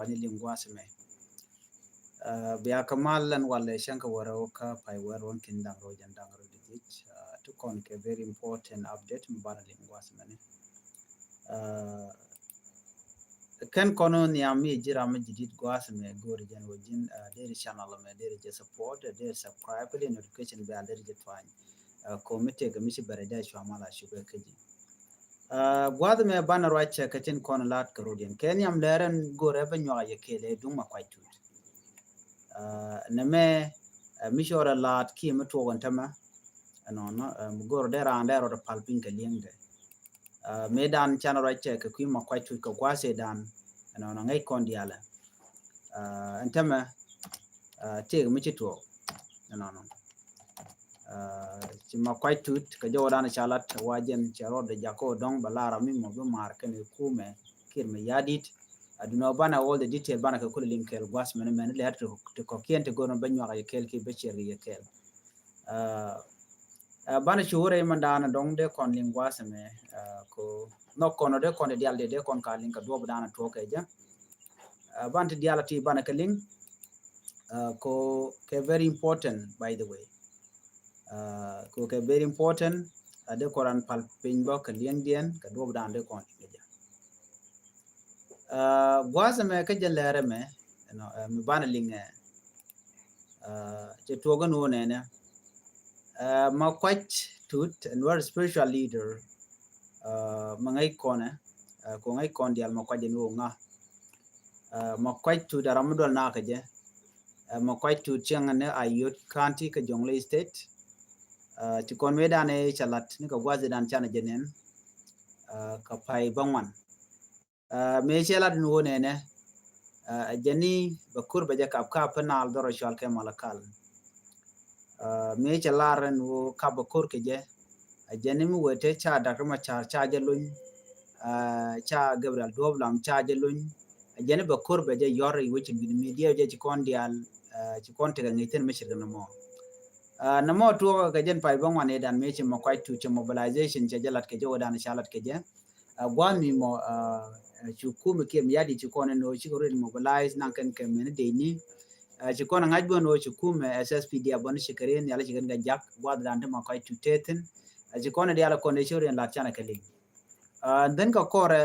pani linguasme biya kamalan wala shanka waroka pai waron kindang rojan dang rodich to kon ke very important update mbana linguasme ne kan kono ni ami jira ma jidit guasme gorjan wajin deri channel me deri je support deri subscribe the notification bell deri je twany committee ga mishi barada shwamala shuga kaji gwad me bana racha katin kon lat karodian kenyam leren gore banyo ya kele duma kwaitut neme mishora lat ki mto wantama no gor dera andero de palpin ka liengde medan channel racha ka kuma kwaitut ka kwase dan no ngai kon diala antama te michi to no cima kwaitut ka jodan chalat wajen charo de jako dong balara mi mo be mar kan kume kirme yadit aduna bana all the detail bana ka kul linkel gwas men le to ko kente gono banyo ga kel ki be cheri kel bana chure mandana dong de kon lingwas me ko no kono de kon de alde de kon ka linka do bana to ke ja banta dialati bana ka ling ko ke very important by the way ko ke very important ade koran pal pinbo ka liendien ka do dan de kon ja gwaza me ka jalere me no mi bana linge je toga no ne ma kwach tut and were spiritual leader mangai kona ko ngai kon dial ma kwaje no nga ma kwach tu da ramadol na ka je ma kwach tu changane ayot county ka jonglei state ti kon medane chalat ni ka gwaze dan chana jenen ka pai bangwan me chelat no ne jeni bakur baja ka panal doro shal ke malakal me chalar no ka bakur ke je jeni mu wete cha dakma cha jalun cha gabriel doblam cha jalun jeni bakur baja yori which media je kon dial ci kon te ngiten me shirga no namo to ga jen pai bangwan edan mechi mo quite to mobilization je jalat ke jodan shalat ke je gwami mo chukume ke miadi chukone no chikore mobilize nanken ke men de ni chukona ngajbo no chukume SSPD abon shikaren yala chigan ga jak gwad dan mo quite to teten chukona de yala condition la chana ke ling then ka kore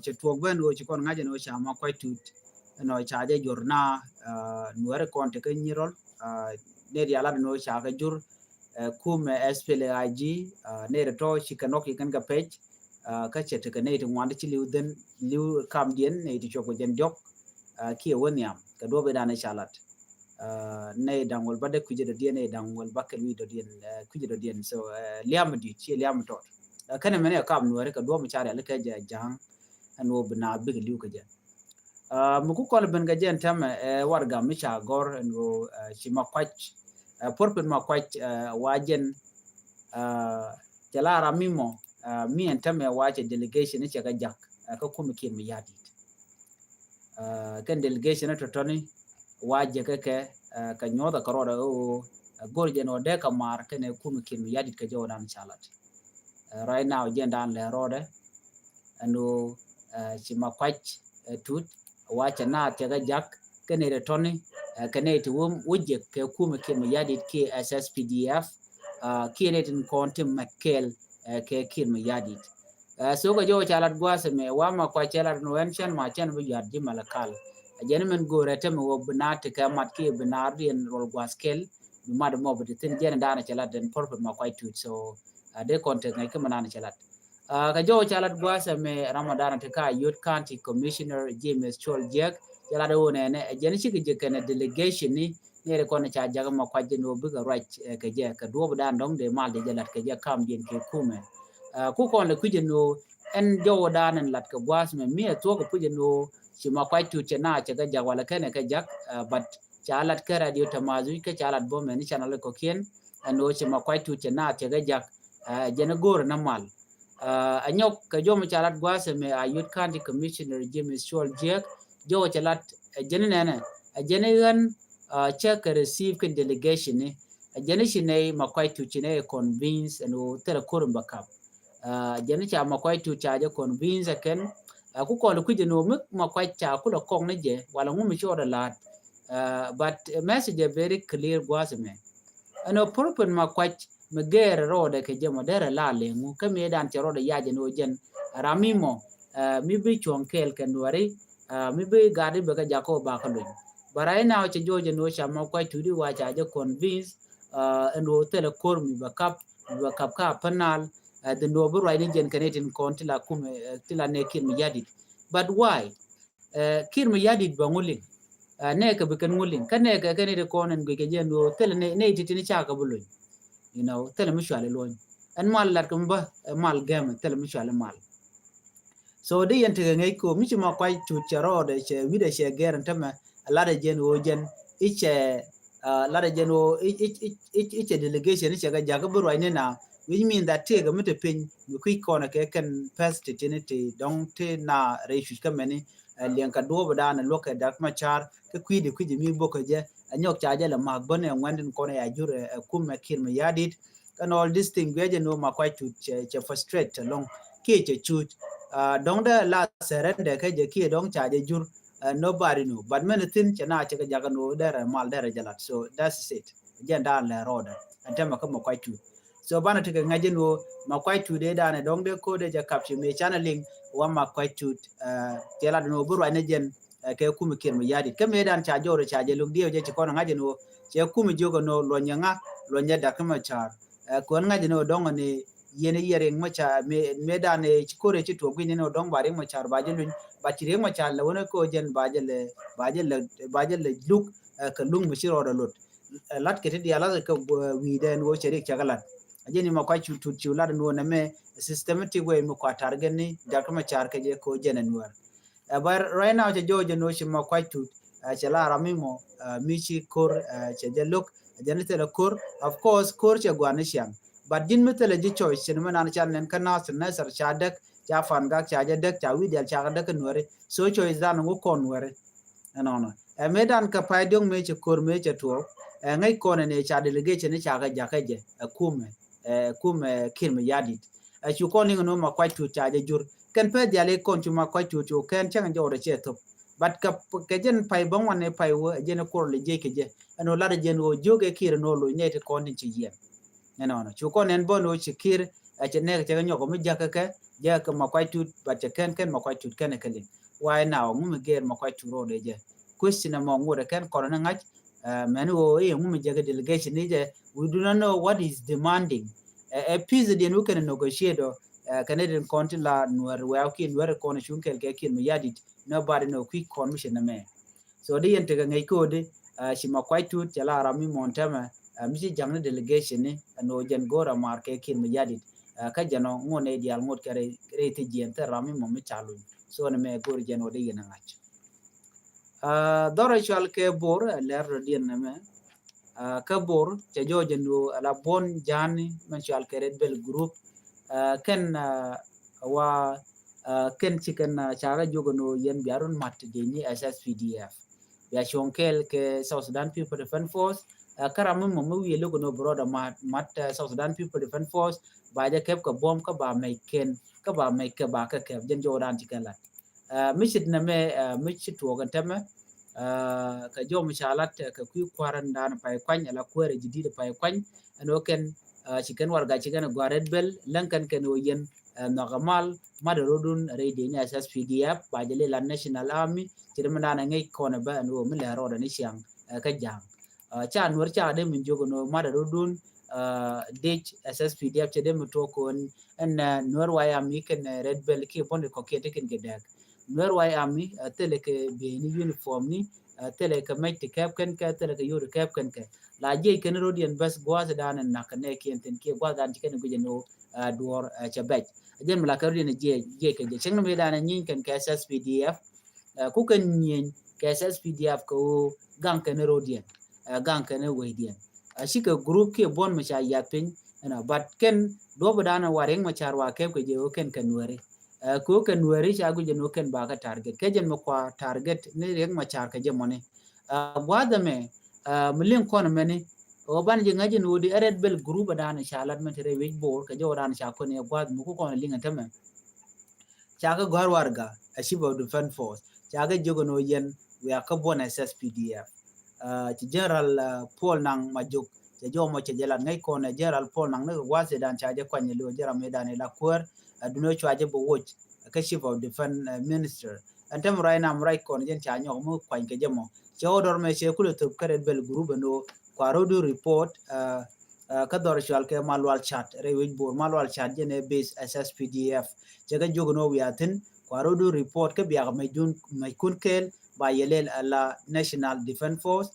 chutogben no chukona ngaje no chama quite to no chaje jorna nuare konte ke nyirol ne yala no chaka jur kume SPLIG ne to chikanok ikan ga page ka chete ka ne to wanda chi liuden liu kam dien ne to choko jen jok ki woniam ka do be dana chalat ne dangol bade kuje do dien ne dangol bakel wi do dien kuje do dien so liam di chi liam to kana mene kam no re ka do mu chare le ka jang no bna big liu ka je mu ku kol ben ga jen tam warga mi cha gor no chima kwach porpen ma kwach wajen jalara mimo mi entame wache delegation che ga jak ka kuma ke mi yadi kan delegation to toni waje ka nyoda karoda o gorje no de kamar kene kuma ke mi yadi ka jodan chalat right now jendan le rode ando chima kwach tut wache na che ga jak kene de toni kene to wuje ke kuma ke mi yadi ke SSPDF kinetin kontim makel ke kin mi yadi so ga jo chalat gwase me wa ma kwa chalat no enchen ma chen bu yad di malakal jenmen go rete me wo binat ka mat ke binardien rol gwaskel mi mad mo be tin jen dana chalat den porpet ma kwa tut so de content ngai ke manana chalat ga jo chalat gwase me ramadan te ka youth county commissioner James Chol Jek chalat wo ne jen chi ke ken delegation ni ne ko na cha jaga ma kwa jeno bu ga right ke je ka do dan dong de mal de jalat ke je kam din ke kume ku kon le kujeno en jo danen lat ka gwas me mi to ko kujeno si ma kwai tu chena che ga jawala kene ka jak but chalat ka radio tamazu ka chalat bo me ni channel ko kien no si ma kwai tu chena che ga jak jena gor na mal anyok ka jo ma chalat gwas me ayut county commissioner James Chol Jek jo chalat jenene jenegan check receive kan delegation ni jenishine ma kwai tu chine convince no tele korum bakap jeni cha ma kwai tu cha je convince ken ku ko lu ku je no muk ma kwa cha ku lo kong ne je wala ngu mi cho da lat but message very clear was me ano purpose ma kwa me ger ro de ke je mo dere la le ngu ke me dan che ro de ya je no jen ramimo mi bi chon kel ken wari mi bi gadi be ka jako ba ka lu barai now che joje no cha ma kwa tu di wa cha je convince endo tele kor mi ba kap ka panal the no bu right jen Canadian konti la kum tila ne kin mi yadit but why kir mi yadit ba ngulin ne ka be kan ngulin kan ne ka ne de konen ge je no tele ne titini cha ka bulu you know tele mi shale loñ an mal lat kum ba mal gam tele mi shale mal so de yente ngai ko mi ma kwai tu charo de che wi de che geran tama la de jen o jen iche la de jen o iche delegation iche ga jaga buru ne na which mean that take a mete pin you quick corner ke kan past tenity don te na reishu ka meni lian ka do bada na loka dak ma char ke kwidi mi boko je anyok cha je la mag bone ngwandin kone ya jure kum me kir me yadit and all this thing we je no ma quite to che frustrate long ke che chu don da la serende ke je ki don cha je jur nobody know but men tin chana che ga jaga no dere mal dere jalat so that's it agenda la roda antema ka ma quite to so bana tika ngajen wo ma quite to de dane don de ko de ja capture me channeling wa ma quite to tela no buru ane jen ke kuma kir me yadi ke me dan cha jore cha je lug dio je ko ngajen wo che kuma jogo no lo nyanga lo nyada kama char ko ngajen no don ne yene yere ma cha me dan e chikore chi to gwini no don bare ma char ba je lun ba chire ma cha la wona ko jen ba je le luk ka lung mi shiro da lot lat ke ti ala ka wi den wo chere chagalat ajeni ma kwa chu la no na me systematic way mo kwa target ni da kama char ke je ko jenen war but right now je jojo no shi ma kwa chu chala ramimo michi kor che je look janitela kor of course kor che gwana sham but din metele je choice chen man an chan nen kana na sar chadak cha fan gak cha je dak cha wi del cha dak nware so choice dan ngo kon ware no medan ka pa dong me che kor me che to ngai kon ne cha delegation ne cha ga ja ka je kume kir me yadit chu kon ni no ma kwa tu cha je jur kan pe dia le kon chu ma kwa tu kan chang jo de che to but ka ke jen pai bong wan ne pai wo jen ko le je ke je ano la de jen wo joge kir no lo ne te kon ni chi ye no chu kon en bon wo chi kir che ne che nyo ko mi ja ka ma kwa tu but che kan ma kwa tu kan ke le why now mu me ger ma kwa tu ro de je question mo ngore kan ko na ngach manu mu je delegation ni je we do not know what is demanding a peace de no can negotiate Canadian country la nuer wauki nuer ko na shunkel ke kin me yadit nobody no quick commission na me so de yente ga ngai ko de shima kwai tu chala rami montama mi jang delegation ni no jen gora mar ke kin me yadit ka jano ngone dial ngot kare rete jente rami mo mi chalu so na me gor jeno de yena ngach dora chal ke bor ler dien na me kabor che joje no la bon jani man chal ke red bell group ken wa ken chicken chara jogo no yen biaron mat de ni SSPDF ya shonkel ke South Sudan People Defense Force karam mo wi logo no broda mat South Sudan People Defense Force ba ja kep ka bom ka ba mai ken ka ba mai ka ba ka kep jen jodan tikala misit na me misit to gan tama ka jom shalat ka ku kwaran dan pai kwany ala kwere jidide pai kwany no ken chicken warga chicken gwared bel lankan ken o yen nagamal madarodun rede ni SSPDF ba jele la National Army tirmana na ngai kona ba no mi la roda ni siang ka jang cha nur cha de min jogo no madarodun dej SSPDF che de to kon en nur waya mi ken red bell ki bonde ko kete ken gedak nur waya mi tele ke be ni uniform ni tele ke mai te kap ken ka tele ke yoru kap ken ka la je ken rodian bas gwa dan na kane ken ten ke gwa dan ken go jeno duor chabaj jen mala ka rodian je ke je cheng me dan nyin ken ka SSPDF ku ken nyin ka SSPDF ko gang ken rodian gang ken weidian shika group ke bon ma cha yapin na but ken do badana wareng ma charwa ke je ken wari ko ken wari cha go jeno ken ba ka target ke jen ma kwa target ne reng ma char ka je mone wada me milin kon meni o ban je ngaji no di red bell group badana cha lat ma tere we bor ka jo ran cha ko ne gwad mu ko linga tama chaga gwar warga a civil defense force chaga jogono yen we akabon SSPDF ci general Paul nang majuk je jomo che jelan ngai ko na general Paul nang ne wase dan chaje kwanye lo jera medan la kwar duno chaje bo watch ka civil defense minister antem right nam right ko jen cha nyo mo kwany ke jemo che odor me che kulu to kare bel group no kwaro du report ka dor chal ke malwal chat rewij bor malwal chat jene base SSPDF che ga jogono wiatin kwaro du report ke biya mai kun kel ba yelel la National Defense Force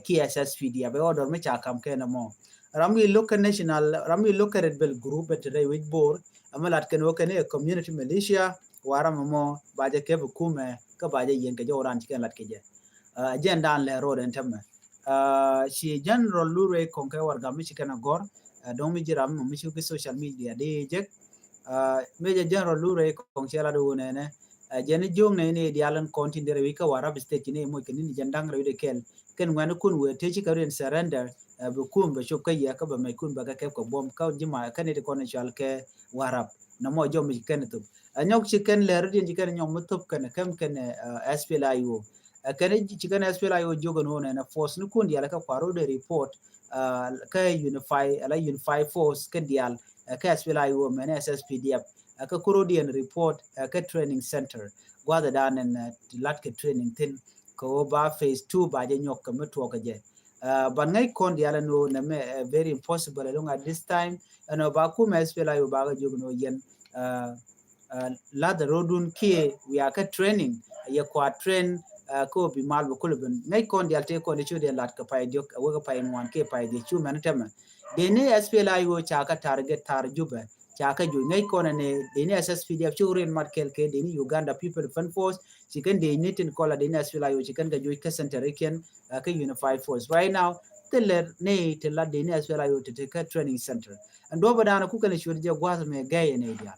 ki SSPDF be order me cha kam ke na mo ramwi local national ramwi local red bell group at rewij bor amalat ken okene community militia waram mo baje ke bukume ka baje yen ke joran ci ken lat ke je agenda le road entame si general lure konke warga mi cikana gor don mi jiram mi ci social media de je meje general lure konke la do ne jeni jong ne dialan continue wi ka wara state ne mo ken ni jandang rewe ken wan kun we te ci ka ren surrender bukum be chop kay ka ba mai kun ba ka ko bom ka jima kan de connection ke warap na mo jom mi ken tu anyok ci ken le redin ci ken nyom mutup ken kam ken SPLIO ken ci ken SPLIO jogo no na force nu kun dial ka kwaro de report ka unify force ken dial ka SPLIO men SSPDF ka Kurodian report ka training center gwada danen lat ka training tin ko ba phase 2 ba je nyok ka metwo ka je but ngai kon diala no na me very impossible along at this time no ba ku mes pela yo ba ga jogno yen la the rodun ki we are ka training ya kwa train ko bi mal ko leben ngai kon dial te ko ne chude lat ka pay jok wa ka pay mon ke pay de chu man tema de ne SPLA yo cha ka target tar juba chaka jo ngai kona ne deni SSPDF churin markel ke deni Uganda People Defense Force chicken de nitin kola deni SPLA yo chicken ga jo ka center ken ka unified force right now teller ne tella deni SPLA yo te ka training center and do badana ku kana shurje gwas me gaye ne dia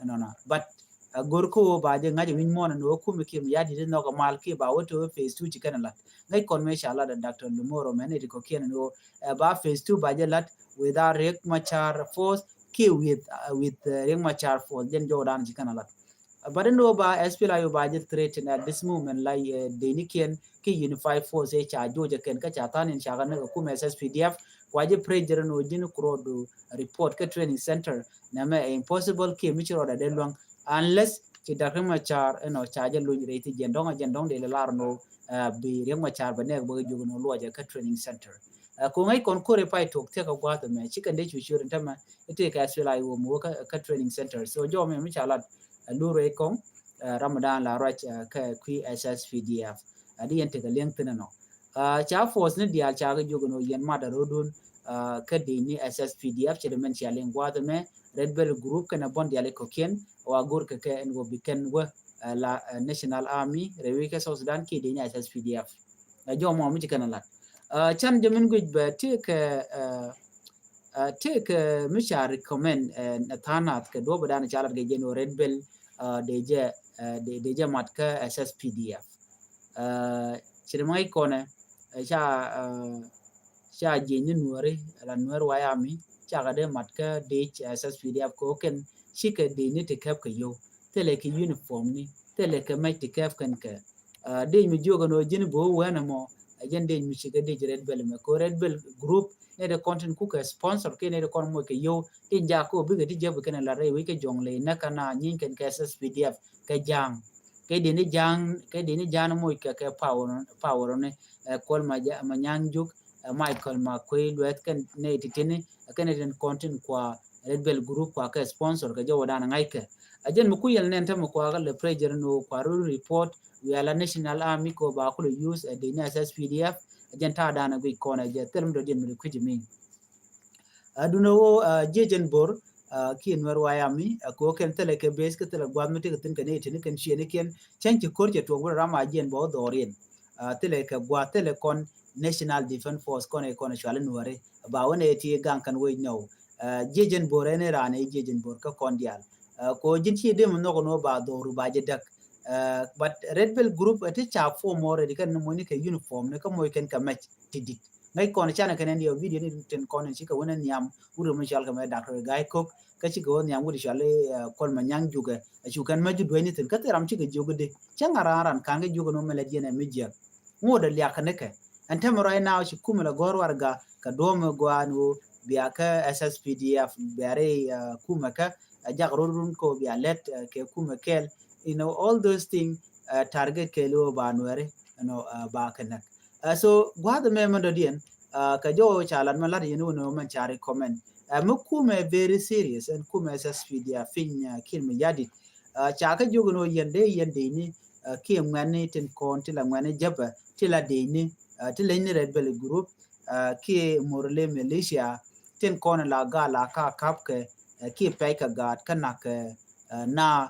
no but gorko ba je ngaje win mon no ku me kim yadi no ga mal ke ba woto phase 2 chicken lat ngai kon me shala da Dr. Lumoro men ko ken no ba phase 2 ba je lat without Riek Machar force ki with Riek Machar for den Jordan jikana lat but no ba SPLA yo ba je threat at this moment like deniken ki unified force e cha joje ken ka cha tanin cha ga ku SSPDF waje pressure no jin krodo report ka training center na me impossible ki mi chiro da delwang unless ki da Riek Machar no cha je lu reti jendong de la no bi Riek Machar ba ne ba jogo no lo ka training center ko ngai kon kore pai tok te ka gwa me chicken de chuchu ren tama ite ka SPLA yo mo ka training center so jo me mi chala lure kong Ramadan la rach ka qui SSPDF adi ente ka leng tinano cha force ne dia cha ga jogo no yen ma da rodun ka de ni SSPDF che men cha leng gwa me red bell group kana bon dia le koken wa gor ka en go biken wa la national army rewe ka South Sudan ki de ni SSPDF jo mo mi kana lat chan de men guj ba take misha recommend na thanat ka do badana chalat ga jeno red bell deje matka SSPDF chirmai kone cha jeni nuore la nuor wayami cha ga de matka de SSPDF ko ken chike de ni te kap ka yo tele ki uniform ni tele ka mai te kap kan ka de mi jogo no jeni bo wana mo agende mi chike de red bell me ko red bell group ne de content ku ka sponsor ke ne de kon mo ke yo tin ja ko bi ga di jabu kana la re wi ke jongle na kana nyin ken ka SSPDF ka jang ke de ni jang mo ka power ne kol ma nyang juk Michael Makwe duet kan ne titini kan den content kwa red bell group kwa ka sponsor ka jo wadana ngai ka ajen mu ku yel ne tam kwa ga le pressure no kwa report we are national army ko ba ku use the SSPDF jenta dana go kona je term do den mi kujimi aduno jejen bor ki nwer wayami ko ken tele ke base ke tele gwam te tin ken tin ken chiene ken chanki korje to go rama jen bo dorien tele ke gwa tele kon National Defense Force kon e kon chwale nware ba wona ti gan kan we no jejen bor ene rane jejen bor ka kon dial ko jinti de mo no ba doru ba je dak but red bell group ati cha for more de kan mo ni ke uniform ne ka mo ken ka match tidik ngai kon chana kenen dio video ni ten kon chi ka wona nyam uru ma shal ka ma doctor gai kok ka chi go nyam uru shale kol ma nyang juga chu kan ma ju dweni ten ka teram chi ga jogo de changa ran kan ga jogo no mele jene mijia ngoda liya kaneke antem right now chi kumela gor warga ka dome gwanu biya ka SSPDF bare kumaka jagrurun ko biya let ke kumakel all those things target kelo banware ba kanak so gwada me mandodian ka jo chalan malad no man chari comment mukume very serious and kuma SSPDF finya kilme yadi chaka jogo no yende ni ki ngani ten kon tila ngani jaba tila deini tila ni red bell group ki morle malaysia ten kon la ga la ka kapke ki peka gad kanak na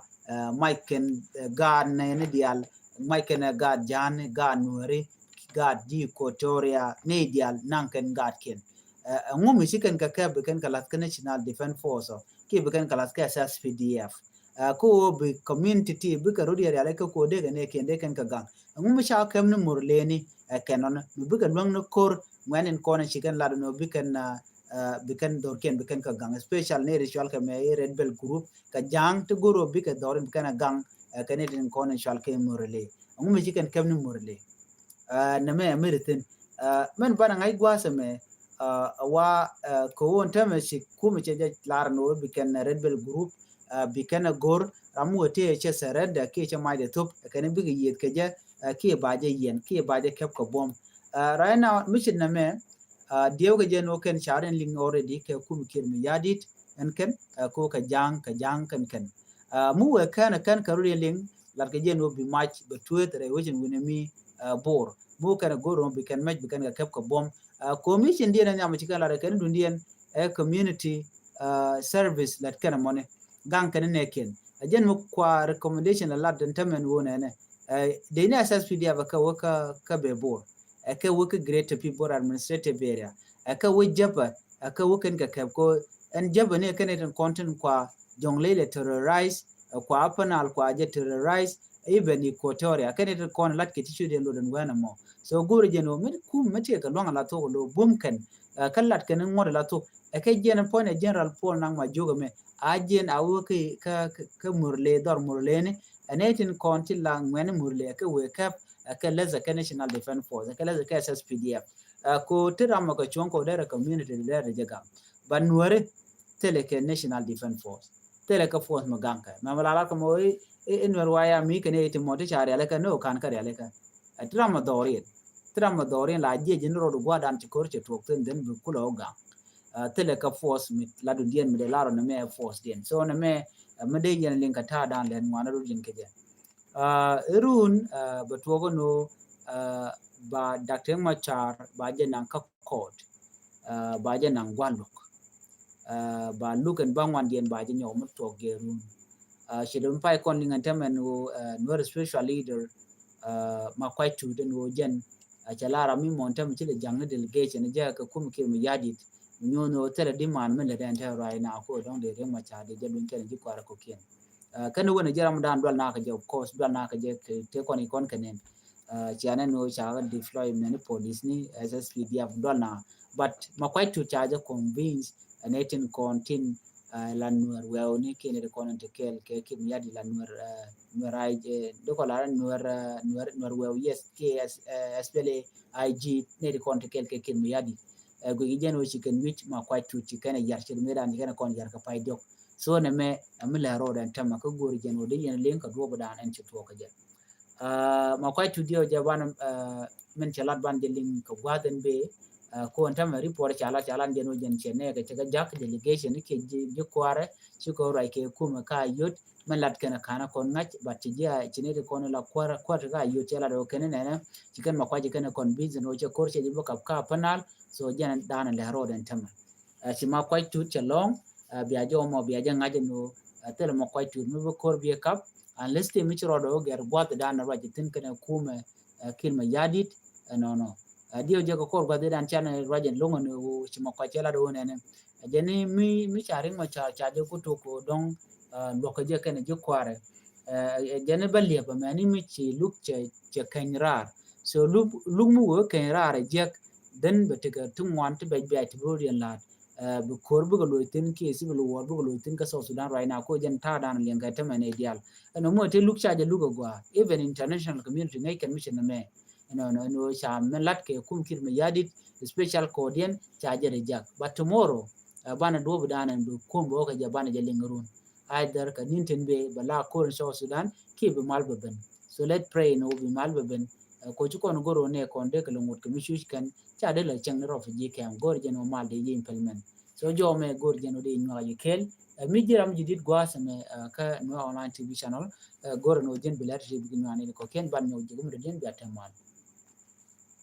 maiken gad ne dial maiken gad jan gad nuari gad di kotoria ne dial nanken gad ken ngumi siken ka ka beken kalat national defense force ki beken kalat ka SSPDF ko bi community bi ka rodi ya ka ko de ne kende kan ka gang ngum sha kam no murleni kenon bi ka nwang no kor ngwen ko na chicken lad no bi kan dor ken bi kan ka gang special ne ritual ka me red bell group ka jang to goro bi ka dor bi kan gang ka ne den ko na shal ke murle ngum chicken kam no murle na me ameriten men bana ngai gwasa me wa ko won tame shi kuma ce lar no bi kan red bell group bikana gor ramu te che serenda ke che mai de top kan bi yet ke je ke baje yen ke baje kep ko bom right now mission na me dio ke je no ken charen ling already ke kum kir mi yadit en ken ko ka jang kan mu we kan karuri ling lar ke je no bi match be tuet re wajin wini mi bor mu kan gor no bi kan match bi kan kep ko bom commission dia na nyama chikala lar kan dundien community service lat kan money gang kan ne ken ajen mu kwa recommendation la den tamen wona ne de ne SSPDF ka be bor ka work great people administrative area ka wajaba ka work ka ko en jaba ne kan den content kwa jonglele terrorize kwa panal kwa je terrorize even equatoria kan den kon lat ke tishu de loden wana mo so gure je no mit ku mate ka longa la to lo bum kan kallat kan ngor la to ka je na point general Paul nang ma jogo me ajen awuke ka murle dor murle ne anetin konti la ngwen murle ka wake up ka leza ka national defense force ka leza ka SSPDF ko tirama ko chonko dere community dere jaga banware tele ka national defense force tele ka force maganka mamala ko mo enwer waya mi kene iti moti chari ale ka no kan kare ale ka tirama dorin la je jenro do gwadan ti korche tokten den bu kulo ga tele ka force mit la du dien mi de laro na me force dien so na me de yen lin ka ta dan den wana ru lin ke je run but wogo no ba Dr. Machar ba je nan ka court ba je nan gwaluk ba luken ba wan dien ba je nyom to gerun shedum pai kon lingan tamen no spiritual leader ma kwai tu den wo jen chalara mi montam chile jang delegation je ka kum kir mi yadit no tele di man men le den ta right now ko don de ma cha de jabin ken ji kwara ko kien kan wona jaram dan dol na ka je of course dol na ka je te koni kon kenen chana no cha deploy many police ni SSPDF dol na but ma quite to charge convince anetin contin lanwer wewni kene de konon te kel ke kim yadi lanwer nurai do ko la nuwer wew yes ke SPLA IG ne de kon te kel ke kim yadi go gijen wo chicken which ma quite to chicken yar chir medan ni kana kon yar ka pai dok so ne me amila ro dan tamma ko gori jen wo de yen len ka do bodan en chito ka je ma quite to dio jaban men chalat ban de ling ko gwaden be ko antama report chala den wo jen chene ga jak delegation ke je kware chiko rai ke kuma ka yot man lat kana kon ngach batija chine de kon la kwara ga yot chala do kene ne chicken ma kwaje kana kon business wo che korche je boka ka panal so jen dana le ro den tama si ma kwai tu chalong biajo mo biaja ngaje no tele ma kwai tu no kor bi kap unless te mi chro do ger gwat dana ra jitin kana kuma kilma yadit no dio je ko kor gwat dan chana rajen longo no si ma kwa chala do ne jeni mi charing ma cha je ko to ko don loko je kana je kware jeni balle ba mani mi chi luk che kanrar so luk mu wo kanrar je den betega tungwan te be te bodian lat bu kor bu loitin ke si bu wor bu loitin ka South Sudan right now ko jen ta dan lien ga temane ideal no mo te luk cha je lugo gwa even international community ngai kan mission me no cha men lat ke kum kir me yadit special codian cha je rejak but tomorrow bana do bu danan bu kombo ka je bana je lingarun either ka ninten be bala ko South Sudan ke be malbeben so let's pray no be malbeben ko ci kon goro ne kon de kala ngot kami shush kan cha de la chang ro fi kam gor je no mal de implement so jo me gor je no de nwa yikel mi jiram jidit gwa same ka no online tv channel gor no jen bilat je bi nwa ne ko ken ban no je gum de den bi atamal